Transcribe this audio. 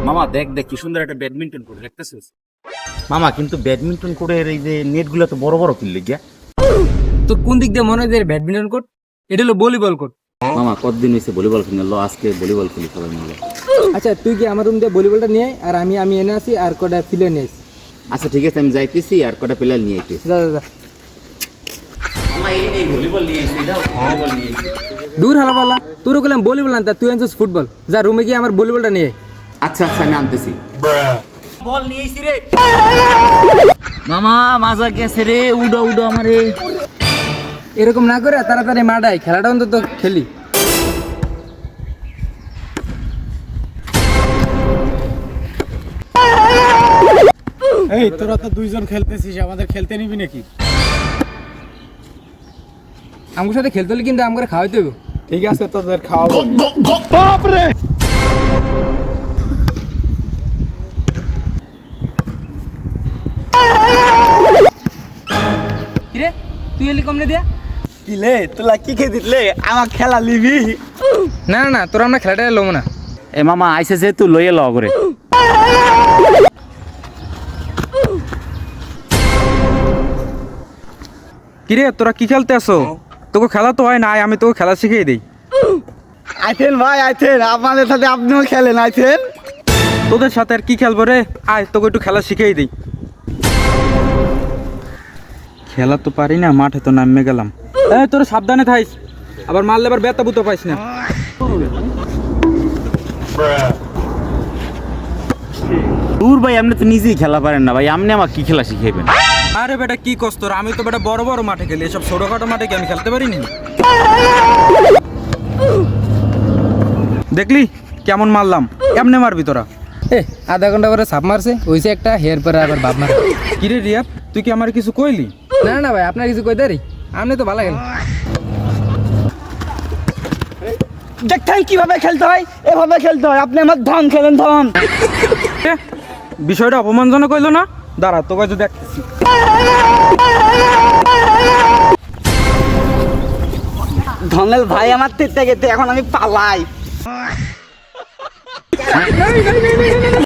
মামা দেখ দেখ কি সুন্দর একটা ব্যাডমিন্টন কোর্ট দেখতেছিস? মামা কিন্তু ব্যাডমিন্টন কোর্টের এই যে নেটগুলো তো বড় বড় কিনলে গিয়া। তোর কোন দিক দিয়ে মনে হয় যে ব্যাডমিন্টন কোর্ট? এটা হলো ভলিবল কোর্ট। মামা কতদিন হয়েছে ভলিবল খেললো, আজকে ভলিবল খেলি সবাই মিলে। আচ্ছা তুই কি আমার রুম দিয়ে ভলিবলটা নিয়ে আয়, আর আমি এনে আসি আর কটা প্লেয়ার নিয়ে আসি। আচ্ছা ঠিক আছে, আমি যাইতেছি আর কটা প্লেয়ার নিয়ে আইতেছি। যা যা যা। মামা এই নেই ভলিবল নিয়ে এসেছি, দাও ভলিবল নিয়ে এসেছি। দূর হালা পাল্লা, তোর বললাম ভলিবল আনতা, তুই আনছিস ফুটবল। যা রুমে গিয়ে আমার ভলিবলটা নিয়ে আয়। আচ্ছা আচ্ছা আমি আনতেছি। বল নিয়ে এসি রে। মামা মাজা গেছে রে, উডো উডো আমারে। এরকম না করে তাড়াতাড়ি মাঠাই, খেলাটা অন্তত খেলি। এই তোরা তো দুইজন খেলতেছিস, আমাদের খেলতে নিবি নাকি? আমার সাথে খেলতে হলে কিন্তু আমাকে খাওয়াইতে হবে। ঠিক আছে, তোদের খাওয়াবো। কিরে তুই এলি কমনে দিয়া? কিলে তোলা কি খেয়ে দিলে আমার খেলা লিবি? না না না, তোর আমরা খেলাটা লোম না। এ মামা আইসে যে তুই লইয়ে ল করে। কিরে তোরা কি খেলতে আসো? তোকে খেলা তো হয় না, আমি তোকে খেলা শিখিয়ে দিই। আইতেন ভাই আইতেন, আপনাদের সাথে আপনিও খেলেন। আইতেন তোদের সাথে আর কি খেলবো রে, আয় তোকে একটু খেলা শিখিয়ে দিই। খেলা তো পারি না, মাঠে তো নামে গেলাম। এই তোর সাবধানে থাইস, আবার মারলে আবার ব্যথা বুতো পাইস না। দূর ভাই, আপনি তো নিজেই খেলা পারেন না ভাই, আপনি আমাকে কি খেলা শিখাইবেন? আরে বেটা কি কষ্ট, আমি তো বেটা বড় বড় মাঠে খেলি, এসব ছোটখাটো মাঠে কি আমি খেলতে পারিনি? দেখলি কেমন মারলাম, কেমনে মারবি তোরা? আধা ঘন্টা পরে সাপ মারছে, হইছে একটা হেয়ার পরে আবার বাপ মার। কিরে রিয়াদ, তুই কি আমার কিছু কইলি? না না ভাই, আপনার কিছু কই দেরি, আপনি তো ভালো গেল। দেখতেন কিভাবে খেলতে হয়, এভাবে খেলতে হয়। আপনি আমার ধন খেলেন, ধন। বিষয়টা অপমানজনক হইলো না? দাঁড়া তোকে তো দেখতেছি। ধনেল ভাই আমার তেতে গেতে, এখন আমি পালাই।